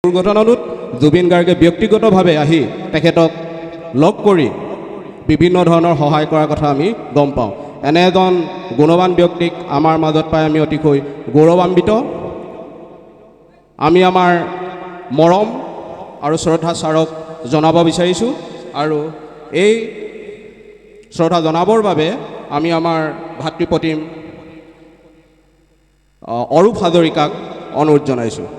দুৰ্ঘটনাটোত জুবিন গাৰ্গে ব্যক্তিগতভাৱে আহি তেখেতক লগ কৰি বিভিন্ন ধৰণৰ সহায় কৰাৰ কথা আমি গম পাওঁ। এনে এজন গুণৱান ব্যক্তিক আমাৰ মাজত পাই আমি অতিকৈ গৌৰৱান্বিত। আমি আমাৰ মৰম আৰু শ্ৰদ্ধা ছাৰক জনাব বিচাৰিছোঁ আৰু এই শ্ৰদ্ধা জনাবৰ বাবে আমি আমাৰ ভাতৃপ্ৰতিম অৰূপ হাজৰিকাক অনুৰোধ জনাইছোঁ।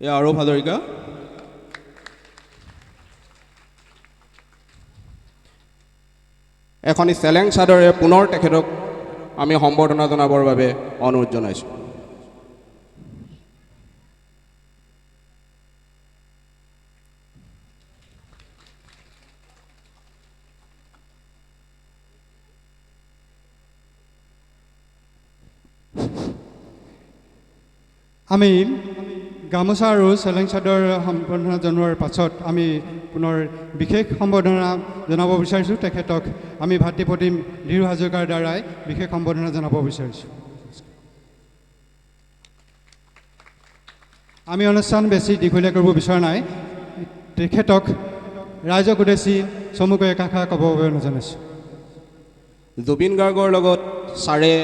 এয়া অৰূপ হাজৰিকা। এখনি চেলেং চাদৰে পুনৰ তেখেতক আমি সম্বৰ্ধনা জনাবৰ বাবে অনুৰোধ জনাইছোঁ। আমি গামোচা আৰু চেলেং চাদৰ সম্বৰ্ধনা জনোৱাৰ পাছত আমি পুনৰ বিশেষ সম্বৰ্ধনা জনাব বিচাৰিছোঁ। তেখেতক আমি ভাতৃপ্ৰতিম ধীৰু হাজৰিকাৰ দ্বাৰাই বিশেষ সম্বৰ্ধনা জনাব বিচাৰিছোঁ। আমি অনুষ্ঠান বেছি দীঘলীয়া কৰিব বিচৰা নাই। তেখেতক ৰাইজক উদ্দেশ্যি চমুকৈ একাষাৰ ক'বৰ বাবে জনাইছোঁ। জুবিন গাৰ্গৰ লগত ছাৰে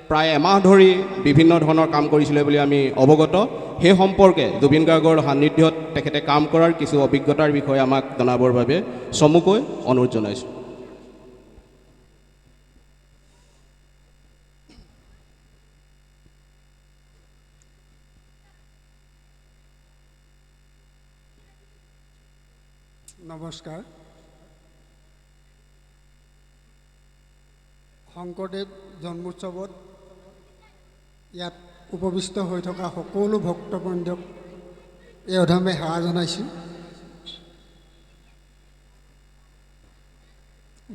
প্ৰায় এমাহ ধৰি বিভিন্ন ধৰণৰ কাম কৰিছিলে বুলি আমি অৱগত। সেই সম্পৰ্কে জুবিন গাৰ্গৰ সান্নিধ্যত তেখেতে কাম কৰাৰ কিছু অভিজ্ঞতাৰ বিষয়ে আমাক জনাবৰ বাবে চমুকৈ অনুৰোধ জনাইছোঁ। নমস্কাৰ। শংকৰদেৱ জন্মোৎসৱত ইয়াত উপবিষ্ট হৈ থকা সকলো ভক্তবৃন্দক এই অধমে সেৱা জনাইছোঁ।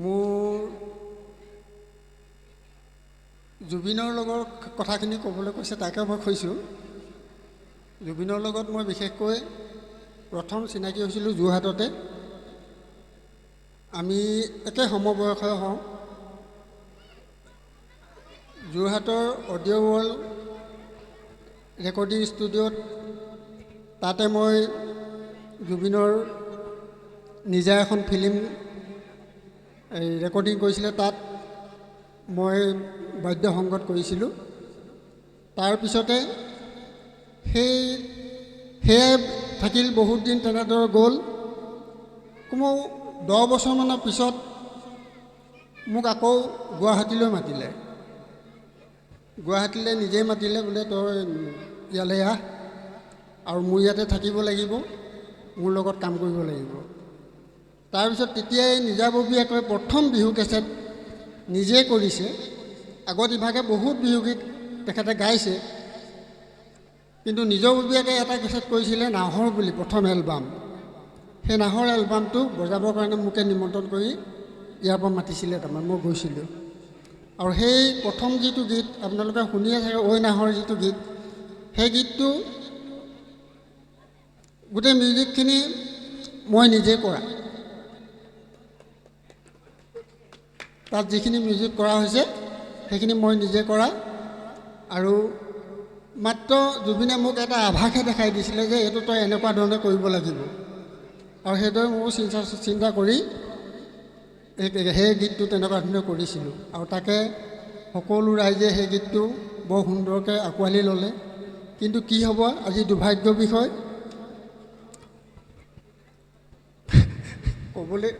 মোৰ জুবিনৰ লগৰ কথাখিনি ক'বলৈ কৈছে তাকে মই কৈছোঁ। জুবিনৰ লগত মই বিশেষকৈ প্ৰথম চিনাকি হৈছিলোঁ যোৰহাটতে। আমি একে সমবয়সৰ হওঁ। যোৰহাটৰ অডিঅ' ৱৰ্ল্ড ৰেকৰ্ডিং ষ্টুডিঅ'ত তাতে মই জুবিনৰ নিজা এখন ফিল্ম ৰেকৰ্ডিং কৰিছিলে। তাত মই বাদ্য সংগত কৰিছিলোঁ। তাৰপিছতে সেয়াই থাকিল। বহুত দিন তেনেদৰে গ'ল। কমেও 10 বছৰমানৰ পিছত মোক আকৌ গুৱাহাটীলৈ মাতিলে। গুৱাহাটীলৈ নিজেই মাতিলে, বোলে তই ইয়ালৈ আহ আৰু মোৰ ইয়াতে থাকিব লাগিব, মোৰ লগত কাম কৰিব লাগিব। তাৰপিছত তেতিয়াই নিজাববীয়াকৈ প্ৰথম বিহু কেছেট নিজে কৰিছে। আগত ইভাগে বহুত বিহুগীত তেখেতে গাইছে, কিন্তু নিজববীয়াকৈ এটা কেছেট কৰিছিলে নাহৰ বুলি, প্ৰথম এলবাম। সেই নাহৰ এলবামটো বজাবৰ কাৰণে মোকে নিমন্ত্ৰণ কৰি ইয়াৰ পৰা মাতিছিলে। তাৰমানে মই গৈছিলোঁ। আৰু সেই প্ৰথম যিটো গীত আপোনালোকে শুনিয়ে থাকে, ঐ নাহৰ যিটো গীত, সেই গীতটো গোটেই মিউজিকখিনি মই নিজে কৰা। তাত যিখিনি মিউজিক কৰা হৈছে সেইখিনি মই নিজে কৰা। আৰু মাত্ৰ জুবিনে মোক এটা আভাসহে দেখাই দিছিলে যে এইটো তই এনেকুৱা ধৰণে কৰিব লাগিব। আৰু সেইদৰে ময়ো চিন্তা কৰি সেই গীতটো তেনেকুৱা ধৰণে কৰিছিলোঁ। আৰু তাকে সকলো ৰাইজে সেই গীতটো বৰ সুন্দৰকৈ আঁকোৱালি ল'লে। কিন্তু কি হ'ব, আজি দুৰ্ভাগ্যৰ বিষয়, ক'বলৈ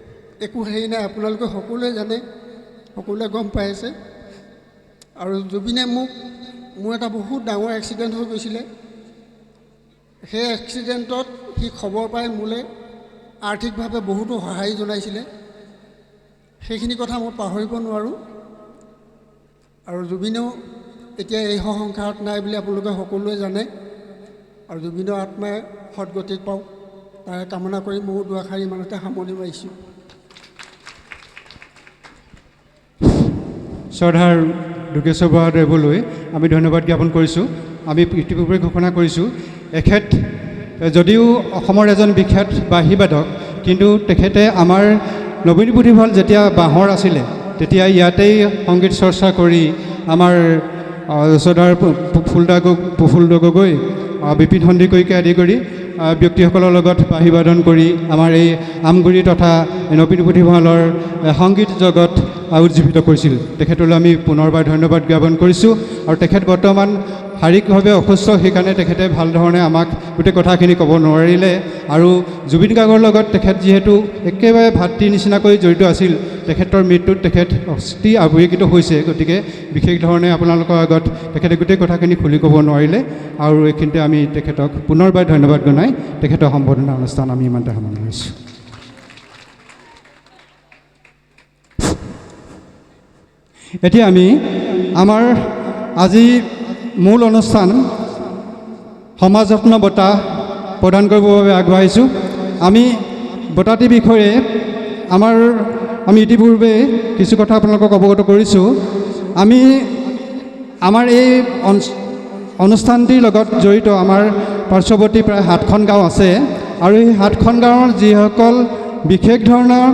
একো হেৰি নাই। আপোনালোকে সকলোৱে জানে, সকলোৱে গম পাই আছে। আৰু জুবিনে মোৰ এটা বহুত ডাঙৰ এক্সিডেণ্ট হৈ গৈছিলে। সেই এক্সিডেণ্টত সি খবৰ পাই মোলৈ আৰ্থিকভাৱে বহুতো সহায় জনাইছিলে। সেইখিনি কথা মই পাহৰিব নোৱাৰোঁ। আৰু জুবিনেও এতিয়া এই সংসাৰত নাই বুলি আপোনালোকে সকলোৱে জানে। আৰু জুবিনৰ আত্মাই সদগতিত পাওক, তাৰে কামনা কৰি ময়ো দুআষাৰ ইমানতে সামৰণি মাৰিছোঁ। শ্ৰদ্ধাৰ দুৰ্গেশ্বৰ বৰাদেৱলৈ আমি ধন্যবাদ জ্ঞাপন কৰিছোঁ। আমি ইতিপূৰ্বে ঘোষণা কৰিছোঁ, এখেত যদিও অসমৰ এজন বিখ্যাত বাঁহীবাদক, কিন্তু তেখেতে আমাৰ নবীন পুথিভঁৰাল যেতিয়া বাঁহৰ আছিলে, তেতিয়া ইয়াতেই সংগীত চৰ্চা কৰি আমাৰ যশোদাৰ প্ৰফুল্ল গগৈ, বিপিন সন্দিকৈকে আদি কৰি ব্যক্তিসকলৰ লগত বাহিবাদন কৰি আমাৰ এই আমগুৰি তথা নবীন পুথিভঁৰালৰ সংগীত জগত উজ্জীৱিত কৰিছিল। তেখেতলৈ আমি পুনৰবাৰ ধন্যবাদ জ্ঞাপন কৰিছোঁ। আৰু তেখেত বৰ্তমান শাৰীৰিকভাৱে অসুস্থ, সেইকাৰণে তেখেতে ভাল ধৰণে আমাক গোটেই কথাখিনি ক'ব নোৱাৰিলে। আৰু জুবিন গাৰ্গৰ লগত তেখেত যিহেতু একেবাৰে ভাতৃ নিচিনাকৈ জড়িত আছিল, তেখেতৰ মৃত্যুত তেখেত অতি আৱেগিত হৈছে। গতিকে বিশেষ ধৰণে আপোনালোকৰ আগত তেখেতে গোটেই কথাখিনি খুলি ক'ব নোৱাৰিলে। আৰু এইখিনিতে আমি তেখেতক পুনৰবাৰ ধন্যবাদ জনাই তেখেতৰ সম্বৰ্ধনা অনুষ্ঠান আমি ইমানতে সামৰণি মাৰিছোঁ। এতিয়া আমি আমাৰ আজি মূল অনুষ্ঠান সমাজৰত্ন বঁটা প্ৰদান কৰিবৰ বাবে আগবাঢ়িছোঁ। আমি বঁটাটিৰ বিষয়ে আমি ইতিপূৰ্বে কিছু কথা আপোনালোকক অৱগত কৰিছোঁ। আমাৰ এই অনুষ্ঠানটিৰ লগত জড়িত আমাৰ পাৰ্শ্বৱৰ্তী প্ৰায় 7খন গাঁও আছে। আৰু এই 7খন গাঁৱৰ যিসকল বিশেষ ধৰণৰ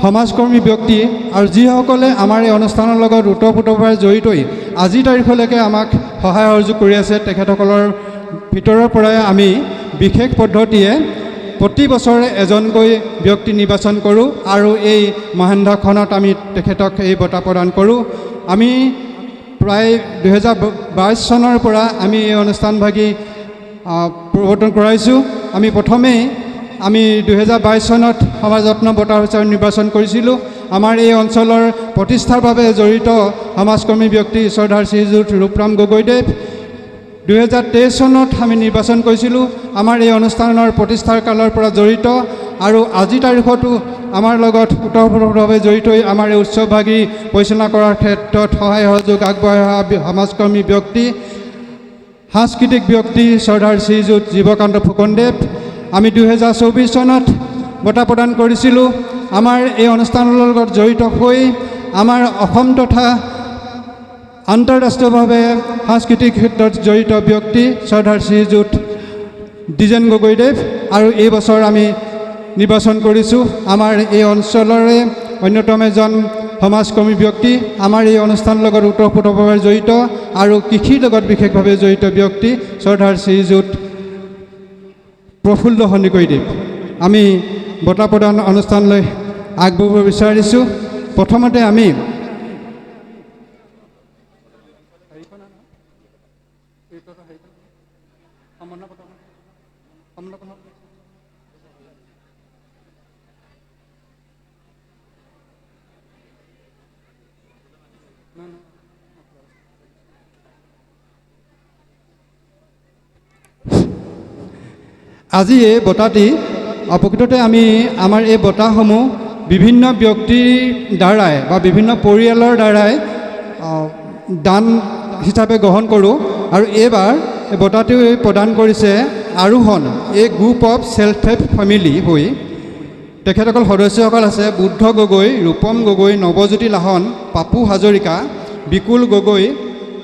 সমাজকৰ্মী ব্যক্তি আৰু যিসকলে আমাৰ এই অনুষ্ঠানৰ লগত ওতঃপ্ৰোতভাৱে জড়িতই আজিৰ তাৰিখলৈকে আমাক সহায় সহযোগ কৰি আছে, তেখেতসকলৰ ভিতৰৰ পৰাই আমি বিশেষ পদ্ধতিয়ে প্ৰতি বছৰে এজনকৈ ব্যক্তি নিৰ্বাচন কৰোঁ আৰু এই মহেন্দ্ৰখনত আমি তেখেতক এই বঁটা প্ৰদান কৰোঁ। আমি প্ৰায় 2022 চনৰ পৰা আমি এই অনুষ্ঠানভাগী প্ৰৱৰ্তন কৰাইছোঁ। আমি প্ৰথমেই 2022 চনত সমাজৰত্ন বঁটা হিচাপে নিৰ্বাচন কৰিছিলোঁ। আমাৰ এই অঞ্চলৰ প্ৰতিষ্ঠাৰ বাবে জড়িত সমাজকৰ্মী ব্যক্তি শ্ৰদ্ধাৰ শ্ৰীযুত ৰূপৰাম গগৈদেৱ। 2023 চনত আমি নিৰ্বাচন কৰিছিলোঁ আমাৰ এই অনুষ্ঠানৰ প্ৰতিষ্ঠাৰ কালৰ পৰা জড়িত আৰু আজিৰ তাৰিখতো আমাৰ লগত ওতঃপ্ৰোতভাৱে জড়িত আমাৰ এই উৎসৱভাগী পৰিচালনা কৰাৰ ক্ষেত্ৰত সহায় সহযোগ আগবঢ়াই সমাজকৰ্মী ব্যক্তি, সাংস্কৃতিক ব্যক্তি শ্ৰদ্ধাৰ শ্ৰীযুত জীৱকান্ত ফুকনদেৱ। আমি 2024 চনত বঁটা প্ৰদান কৰিছিলোঁ আমাৰ এই অনুষ্ঠানৰ লগত জড়িত হৈ আমাৰ অসম তথা আন্তঃৰাষ্ট্ৰীয়ভাৱে সাংস্কৃতিক ক্ষেত্ৰত জড়িত ব্যক্তি শ্ৰদ্ধাৰ শ্ৰীযুত দ্বিজেন গগৈদেৱ। আৰু এই বছৰ আমি নিৰ্বাচন কৰিছোঁ আমাৰ এই অঞ্চলৰে অন্যতম এজন সমাজকৰ্মী ব্যক্তি, আমাৰ এই অনুষ্ঠানৰ লগত ওতঃপ্ৰোতভাৱে জড়িত আৰু কৃষিৰ লগত বিশেষভাৱে জড়িত ব্যক্তি শ্ৰদ্ধাৰ শ্ৰীযুত প্ৰফুল্ল সন্দিকৈদেৱ। আমি বঁটা প্ৰদান অনুষ্ঠানলৈ আগবাঢ়িব বিচাৰিছোঁ। প্ৰথমতে আমি আজি এই বঁটাটি প্ৰকৃততে আমাৰ এই বঁটাসমূহ বিভিন্ন ব্যক্তিৰ দ্বাৰাই বা বিভিন্ন পৰিয়ালৰ দ্বাৰাই দান হিচাপে গ্ৰহণ কৰোঁ। আৰু এইবাৰ এই বঁটাটো প্ৰদান কৰিছে আৰোহণ, এই group of self help family হৈ। তেখেতসকল সদস্যসকল আছে বুদ্ধ গগৈ, ৰূপম গগৈ, নৱজ্যোতি লাহন, পাপু হাজৰিকা, বিকুল গগৈ,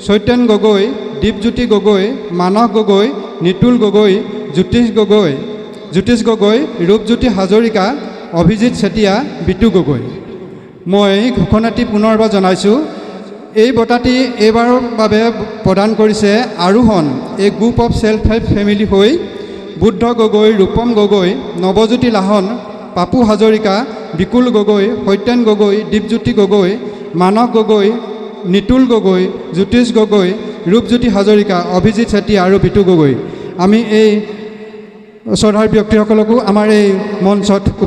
চৈতন্য গগৈ, দীপজ্যোতি গগৈ, মানস গগৈ, নিতুল গগৈ, জ্যোতিষ গগৈ, ৰূপজ্যোতি হাজৰিকা, অভিজিত চেতিয়া, বিতু গগৈ। মই ঘোষণাটি পুনৰবাৰ জনাইছোঁ। এই বঁটাটি এইবাৰৰ বাবে প্ৰদান কৰিছে আৰোহণ, এই group of self help family হৈ বুদ্ধ গগৈ, ৰূপম গগৈ, নৱজ্যোতি লাহন, পাপু হাজৰিকা, বিকুল গগৈ, সত্যেন গগৈ, দীপজ্যোতি গগৈ, মানস গগৈ, নিতুল গগৈ, জ্যোতিষ গগৈ, ৰূপজ্যোতি হাজৰিকা, অভিজিত চেতিয়া আৰু বিতু গগৈ। আমি এই শ্ৰদ্ধাৰ ব্যক্তিসকলকো আমাৰ এই মঞ্চত